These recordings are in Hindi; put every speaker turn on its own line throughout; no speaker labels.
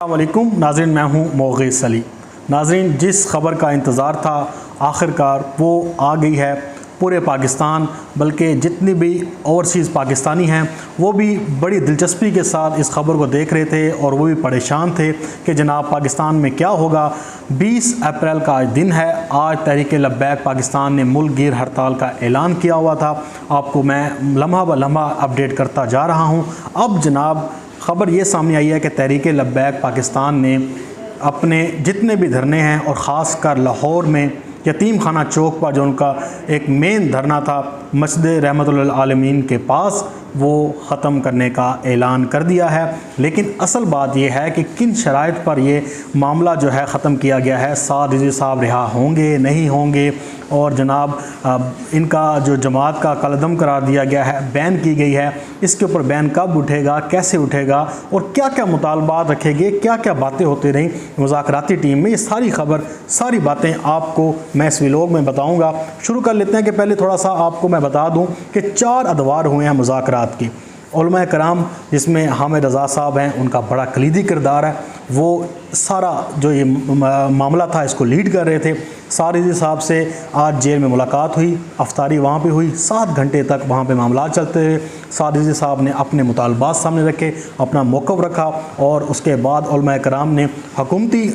अस्सलामुअलैकुम नाज़रीन, मैं हूँ मोग़ेज़ अली। नाज़रीन, जिस ख़बर का इंतज़ार था आखिरकार वो आ गई है। पूरे पाकिस्तान बल्कि जितनी भी ओवरसीज़ पाकिस्तानी हैं वो भी बड़ी दिलचस्पी के साथ इस ख़बर को देख रहे थे और वो भी परेशान थे कि जनाब पाकिस्तान में क्या होगा। 20 अप्रैल का आज दिन है। आज तहरीक लब्बैक पाकिस्तान ने मुल्क गिर हड़ताल का ऐलान किया हुआ था। आपको मैं लम्हा ब लम्हा अपडेट करता जा रहा हूँ। अब जनाब ख़बर ये सामने आई है कि तहरीक लब्बैक पाकिस्तान ने अपने जितने भी धरने हैं और ख़ास कर लाहौर में यतीम खाना चौक पर जो उनका एक मेन धरना था मस्जिद रहमतुल आलमीन के पास, वो ख़त्म करने का ऐलान कर दिया है। लेकिन असल बात यह है कि किन शराइत पर ये मामला जो है ख़त्म किया गया है। साद रिज़वी साहब रिहा होंगे नहीं होंगे, और जनाब इनका जो जमात का कलदम करार दिया गया है, बैन की गई है, इसके ऊपर बैन कब उठेगा, कैसे उठेगा और क्या क्या मुतालबात रखेंगे, क्या क्या बातें होती रहीं मुज़ाकराती टीम में, ये सारी खबर सारी बातें आपको मैं इस व्लॉग में बताऊँगा। शुरू कर लेते हैं कि पहले थोड़ा सा आपको मैं बता दूँ कि 4 अदवार हुए हैं मुज़ाकरात की। उलमा कराम जिसमें हामिद रज़ा साहब हैं, उनका बड़ा कलीदी किरदार है। वो सारा जो ये मामला था इसको लीड कर रहे थे। साद रिज़वी साहब से आज जेल में मुलाकात हुई, अफ्तारी वहाँ पे हुई, 7 घंटे तक वहाँ पे मामला चलते रहे। साद रिज़वी साहब ने अपने मुतालबात सामने रखे, अपना मौक़िफ़ रखा और उसके बाद उलमा कराम ने हुकूमती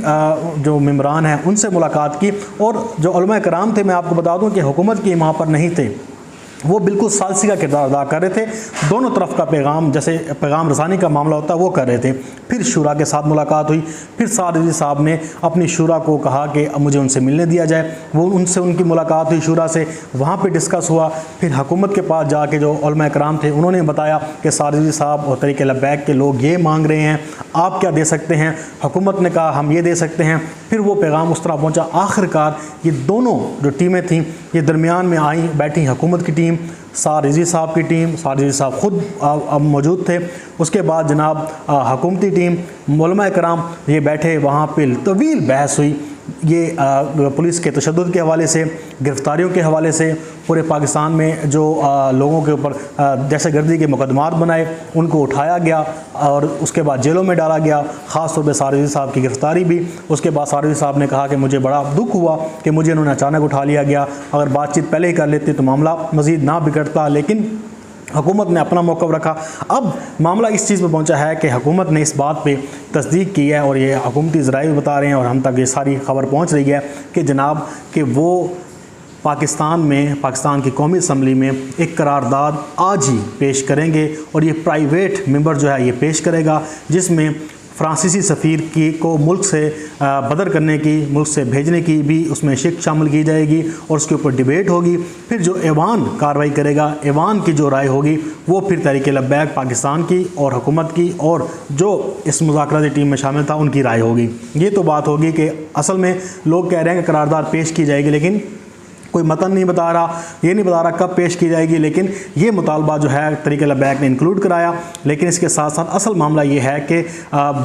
जो मेम्बरान हैं उनसे मुलाकात की। और जो उलमा कराम थे, मैं आपको बता दूँ कि हुकूमत के वहाँ पर नहीं थे, वो बिल्कुल सालसी का किरदार अदा कर रहे थे। दोनों तरफ का पैगाम, जैसे पैगाम रसानी का मामला होता है वो कर रहे थे। फिर शुरा के साथ मुलाकात हुई। फिर साद रिज़वी साहब ने अपनी शुरा को कहा कि मुझे उनसे मिलने दिया जाए। वो उनसे उनकी मुलाकात हुई शुरा से, वहाँ पे डिस्कस हुआ। फिर हुकूमत के पास जाके जो उलमा कराम थे उन्होंने बताया कि साद रिज़वी साहब और तहरीक लब्बैक के लोग ये मांग रहे हैं, आप क्या दे सकते हैं। हुकूमत ने कहा हम ये दे सकते हैं। फिर वो पैगाम उस तरह पहुँचा। आखिरकार ये दोनों जो टीमें थीं ये दरमियान में आई बैठी, हुकूमत की टीम, साद रिज़वी साहब की टीम, साद रिज़वी साहब ख़ुद अब मौजूद थे। उसके बाद जनाब हुकूमती टीम उलमा कराम ये बैठे, वहाँ पे तवील बहस हुई। ये पुलिस के तशद्दुद के हवाले से, गिरफ़्तारियों के हवाले से, पूरे पाकिस्तान में जो लोगों के ऊपर दहशतगर्दी के मुकदमात बनाए उनको उठाया गया और उसके बाद जेलों में डाला गया। ख़ास तौर पर साद रिज़वी साहब की गिरफ़्तारी भी। उसके बाद साद रिज़वी साहब ने कहा कि मुझे बड़ा दुख हुआ कि मुझे इन्होंने अचानक उठा लिया गया, अगर बातचीत पहले ही कर लेते तो मामला मज़ीद ना बिगड़ता। लेकिन हुकूमत ने अपना मौक़िफ़ रखा। अब मामला इस चीज़ पर पहुंचा है कि हुकूमत ने इस बात पे तस्दीक की है और ये हुकूमती ज़राए भी बता रहे हैं और हम तक ये सारी खबर पहुंच रही है कि जनाब कि वो पाकिस्तान में, पाकिस्तान की कौमी असम्बली में एक करारदाद आज ही पेश करेंगे और ये प्राइवेट मेंबर जो है ये पेश करेगा, जिसमें फ्रांसीसी सफ़ीर की को मुल्क से बदर करने की, मुल्क से भेजने की भी उसमें शिक शामिल की जाएगी और उसके ऊपर डिबेट होगी। फिर जो ऐवान कार्रवाई करेगा, ऐवान की जो राय होगी वो फिर तहरीक लब्बैक पाकिस्तान की और हुकूमत की और जो इस मुज़ाकराती टीम में शामिल था उनकी राय होगी। ये तो बात होगी कि असल में लोग कह रहे हैं कि करारदाद पेश की जाएगी, लेकिन कोई मतन नहीं बता रहा, ये नहीं बता रहा कब पेश की जाएगी। लेकिन ये मुतालबा जो है तहरीक लब्बैक ने इंक्लूड कराया। लेकिन इसके साथ साथ असल मामला ये है कि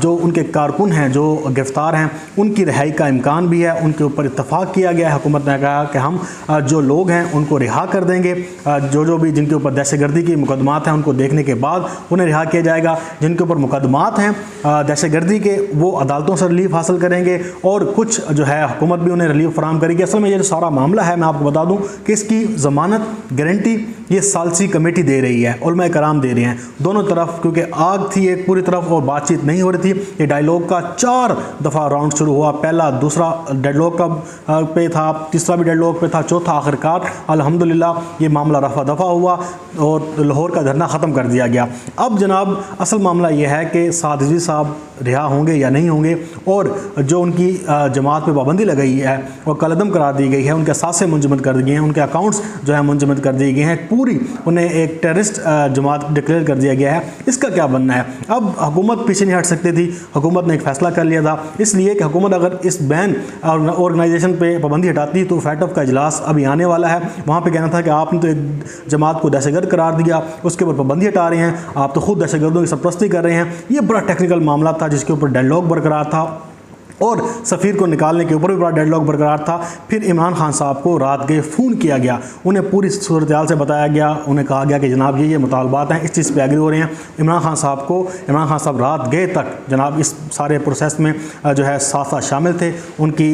जो उनके कारकुन हैं जो गिरफ़्तार हैं उनकी रिहाई का इम्कान भी है। उनके ऊपर इत्तफ़ाक़ किया गया है। हुकूमत ने कहा कि हम जो लोग हैं उनको रिहा कर देंगे, जो भी जिनके ऊपर दहशतगर्दी के मुकदमात हैं उनको देखने के बाद उन्हें रिहा किया जाएगा। जिनके ऊपर मुकदमात हैं दहशतगर्दी के वो अदालतों से रिलीफ हासिल करेंगे और कुछ जो है हुकूमत भी उन्हें रिलीफ फराहम करेगी। असल में ये जो सारा मामला है, मैं आपको बता दूं कि इसकी ज़मानत गारंटी ये सालसी कमेटी दे रही है, उलमा कराम दे रहे हैं दोनों तरफ, क्योंकि आग थी एक पूरी तरफ और बातचीत नहीं हो रही थी। ये डायलॉग का 4 दफ़ा राउंड शुरू हुआ, पहला दूसरा डेडलॉक का पे था, तीसरा भी डेडलॉक पे था, चौथा आखिरकार अल्हम्दुलिल्लाह ये मामला रफा दफ़ा हुआ और लाहौर का धरना ख़त्म कर दिया गया। अब जनाब असल मामला ये है कि साद रिज़वी साहब रिहा होंगे या नहीं होंगे और जो उनकी जमात पर पाबंदी लगाई है और कलदम करार दी गई है, उनके साथ मुंजमद कर दिए गए हैं, उनके अकाउंट्स जो है मुंजमद कर दिए गए हैं, पूरी उन्हें एक टेररिस्ट जमात डिक्लेयर कर दिया गया है। इसका क्या बनना है? अब हुकूमत पीछे नहीं हट सकती थी। हुकूमत ने एक फ़ैसला कर लिया था, इसलिए कि हुकूमत अगर इस बैन ऑर्गेनाइजेशन पे पाबंदी हटाती तो फैटफ का इजलास अभी आने वाला है। वहाँ पे कहना था कि आपने तो एक जमात को दहशतगर्द करार दिया, उसके ऊपर पाबंदी हटा रहे हैं, आप तो खुद दहशतगर्दों की सरपरस्ती कर रहे हैं। ये बड़ा टेक्निकल मामला था जिसके ऊपर डेडलॉक बरकरार था। और सफ़ीर को निकालने के ऊपर भी बड़ा डेडलॉक बरकरार था। फिर इमरान खान साहब को रात गए फ़ोन किया गया, उन्हें पूरी सूरत हाल से बताया गया, उन्हें कहा गया कि जनाब ये मुतालबात हैं, इस चीज़ पे एग्री हो रहे हैं। इमरान खान साहब रात गए तक जनाब इस सारे प्रोसेस में जो है साथ साथ शामिल थे, उनकी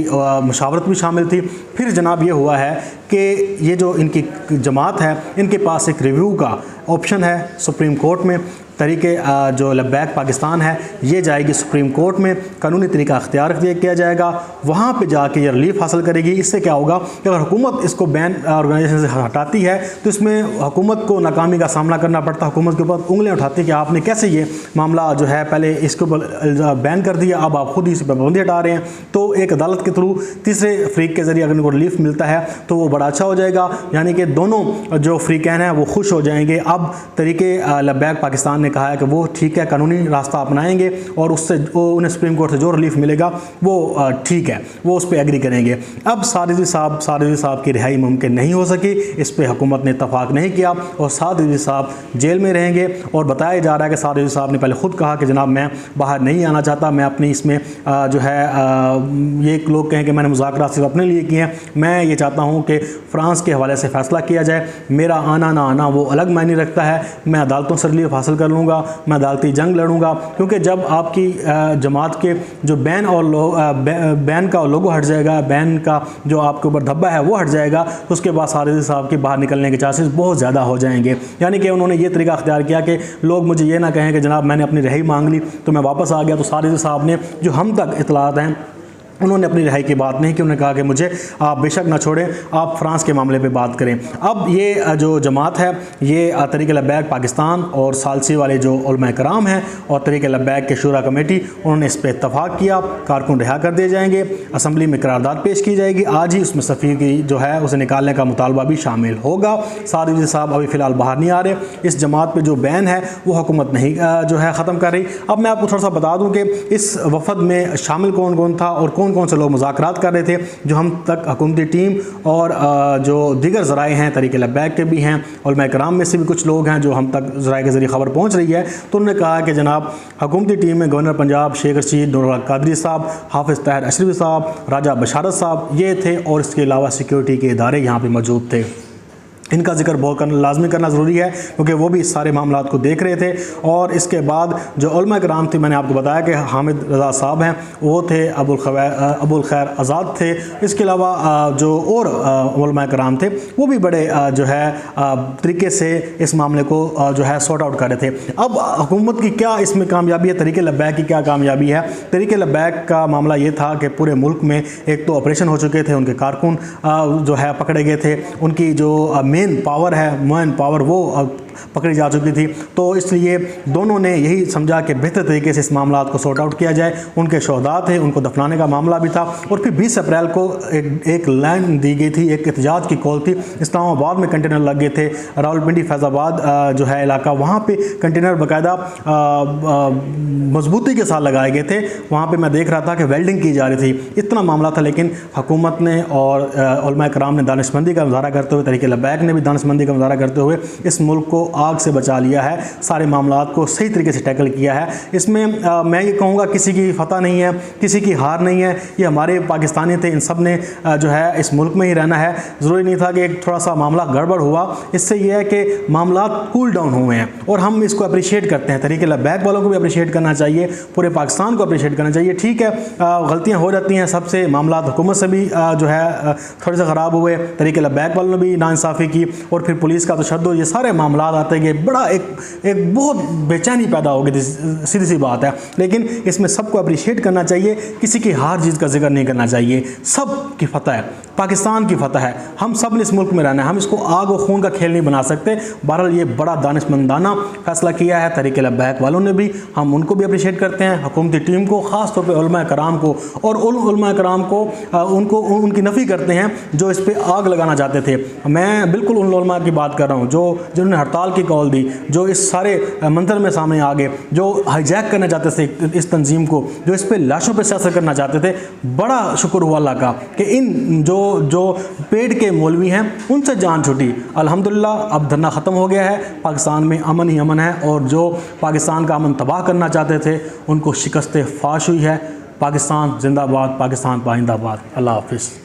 मशावरत भी शामिल थी। फिर जनाब ये हुआ है कि ये जो इनकी जमात है, इनके पास एक रिव्यू का ऑप्शन है सुप्रीम कोर्ट में। तरीके जो लब्बैक पाकिस्तान है ये जाएगी सुप्रीम कोर्ट में, कानूनी तरीका अख्तियार किया जाएगा, वहाँ पे जाके ये रिलीफ हासिल करेगी। इससे क्या होगा कि अगर हुकूमत इसको बैन ऑर्गेनाइजेशन से हटाती है तो इसमें हुकूमत को नाकामी का सामना करना पड़ता है, हुकूमत के ऊपर उंगलियाँ उठाती है कि आपने कैसे ये मामला जो है पहले इसके ऊपर बैन कर दिया, अब आप खुद ही इस पर पाबंदी हटा रहे हैं। तो एक अदालत के थ्रू तीसरे फ्रीक के ज़रिए अगर इनको रिलीफ मिलता है तो वो बड़ा अच्छा हो जाएगा, यानी कि दोनों जो फ्रीकैन हैं वो खुश हो जाएंगे। अब तरीके लब्बैक पाकिस्तान ने कहा है कि वो ठीक है, कानूनी रास्ता अपनाएंगे और उससे उन्हें सुप्रीम कोर्ट से जो रिलीफ मिलेगा वो ठीक है, वो उस पर एग्री करेंगे। अब सारिज़ी साहब की रिहाई मुमकिन नहीं हो सकी, इस पर हुकूमत ने इत्तफाक नहीं किया और सारिज़ी साहब जेल में रहेंगे। और बताया जा रहा है कि सारिज़ी साहब ने पहले ख़ुद कहा कि जनाब मैं बाहर नहीं आना चाहता, मैं अपनी इसमें जो है ये लोग कहें कि मैंने मुज़ाकरात सिर्फ अपने लिए किए हैं, मैं ये चाहता हूँ कि फ़्रांस के हवाले से फ़ैसला किया जाए, मेरा आना ना आना वो अलग मायने रखता है, मैं अदालतों से रिलीफ हासिल कर लूँगा, मैं अदालती जंग लड़ूंगा। क्योंकि जब आपकी जमात के जो बैन और बैन का लोगो हट जाएगा, बैन का जो आपके ऊपर धब्बा है वो हट जाएगा, तो उसके बाद सारिज़ी साहब के बाहर निकलने के चांसेस बहुत ज़्यादा हो जाएंगे। यानी कि उन्होंने ये तरीका अख्तियार किया कि लोग मुझे ये ना कहें कि जनाब मैंने अपनी रिहाई मांग ली तो मैं वापस आ गया। तो सारिज़ी साहब ने जो हम तक इतलात हैं उन्होंने अपनी रिहाई की बात नहीं की, उन्होंने कहा कि मुझे आप बेशक ना छोड़ें, आप फ्रांस के मामले पे बात करें। अब ये जो जमात है ये तरीक़े लब्बैक पाकिस्तान और सालसी वाले जो उलमा कराम हैं और तरीक़े लब्बैक के शूरा कमेटी, उन्होंने इस पर इत्तफाक किया, कारकुन रिहा कर दिए जाएंगे, असम्बली में करारदाद पेश की जाएगी आज ही, उसमें सफ़ीर की जो है उसे निकालने का मुतालबा भी शामिल होगा। सारिज़ी साहब अभी फ़िलहाल बाहर नहीं आ रहे, इस जमात पर जो बैन है वो हुकूमत नहीं जो है ख़त्म कर रही। अब मैं आपको थोड़ा सा बता दूँ कि इस वफद में शामिल कौन कौन था और कौन से लोग मुज़ाकरात कर रहे थे, जो हम तक हुकूमती टीम और जो दीगर ज़राए हैं तरीक़े लब्बैक के भी हैं, उलमा कराम में से भी कुछ लोग हैं जो हम तक ज़राए के ज़रिए ख़बर पहुँच रही है। तो उन्होंने कहा कि जनाब हुकूमती टीम में गवर्नर पंजाब शेख रशीद नूरुल हक कादरी साहब, हाफिज़ ताहिर अशरफी साहब, राजा बशारत साहब ये थे और इसके अलावा सिक्योरिटी के इदारे यहाँ पर मौजूद थे। इनका जिक्र बहुत लाजमी करना ज़रूरी है क्योंकि वो भी इस सारे मामलात को देख रहे थे। और इसके बाद जो उलमा कराम थे, मैंने आपको बताया कि हामिद रज़ा साहब हैं वो थे, अबुल खैर आज़ाद थे, इसके अलावा जो और उलमा कराम थे वो भी बड़े जो है तरीके से इस मामले को जो है सॉर्ट आउट कर रहे थे। अब हुकूमत की क्या इसमें कामयाबी है, तरीक़े लब्बैक की क्या कामयाबी है? तरीक़े लब्बैक का मामला ये था कि पूरे मुल्क में एक तो ऑपरेशन हो चुके थे, उनके कारकुन जो है पकड़े गए थे, उनकी जो मेन पावर वो पकड़ी जा चुकी थी। तो इसलिए दोनों ने यही समझा कि बेहतर तरीके से इस मामला को सॉर्ट आउट किया जाए। उनके शोहदा थे, उनको दफनाने का मामला भी था। और फिर 20 अप्रैल को एक लाइन दी गई थी, एक एहतजाज की कॉल थी। इस्लामाबाद में कंटेनर लग गए थे, रावलपिंडी फैज़ाबाद जो है इलाका, वहाँ पे कंटेनर बाकायदा मजबूती के साथ लगाए गए थे। वहाँ पे मैं देख रहा था कि वेल्डिंग की जा रही थी, इतना मामला था। लेकिन हुकूमत ने और उलमा कराम ने दानिशमंदी का मुजाहरा करते हुए, तरीक़े लब्बैक ने भी दानिशमंदी का मुजाहरा करते हुए इस मुल्क को आग से बचा लिया है, सारे मामलात को सही तरीके से टैकल किया है। इसमें मैं ये कहूँगा किसी की फतह नहीं है, किसी की हार नहीं है। ये हमारे पाकिस्तानी थे, इन सब ने जो है इस मुल्क में ही रहना है। ज़रूरी नहीं था कि एक थोड़ा सा मामला गड़बड़ हुआ, इससे यह है कि मामलात कूल डाउन हुए हैं और हम इसको अप्रिशिएट करते हैं। तरीक़े लब्बैक वालों को भी अप्रिशिएट करना चाहिए, पूरे पाकिस्तान को अप्रिशिएट करना चाहिए। ठीक है, गलतियाँ हो जाती हैं सबसे, मामलात हुकूमत से भी जो है थोड़े से ख़राब हुए, तरीक़े लब्बैक वालों ने भी नाइंसाफ़ी की और फिर पुलिस का तशद्दुद, ये सारे मामला आते गए। बड़ा एक बहुत बेचैनी पैदा हो गई थी, सीधी सी बात है। लेकिन इसमें सबको अप्रिशिएट करना चाहिए, किसी की हार जीत का जिक्र नहीं करना चाहिए। सब की फतह है, पाकिस्तान की फतह है, हम सब ने इस मुल्क में रहना है, हम इसको आग और खून का खेल नहीं बना सकते। बहरहाल ये बड़ा दानिशमंदाना फैसला किया है तरीक़े लब्बैक वालों ने भी, हम उनको भी अप्रिशिएट करते हैं, हुकूमती टीम को, ख़ास तौर पे उलमा कराम को, और उन उलमा कराम को उनको उनकी नफ़ी करते हैं जो इस पर आग लगाना चाहते थे। मैं बिल्कुल उन उलमा की बात कर रहा हूँ जिन्होंने हड़ताल की कॉल दी, जो इस सारे मंजर में सामने आ गए, जो हाईजैक करना चाहते थे इस तंजीम को, जो इस पे लाशों पे सियासत करना चाहते थे। बड़ा शुक्र हुआ अल्लाह का कि इन जो पेड़ के मौलवी हैं उनसे जान छूटी। अल्हम्दुलिल्लाह अब धरना ख़त्म हो गया है, पाकिस्तान में अमन ही अमन है और जो पाकिस्तान का अमन तबाह करना चाहते थे उनको शिकस्त फाश हुई है। पाकिस्तान जिंदाबाद, पाकिस्तान पाइंदाबाद। अल्लाह हाफिज़।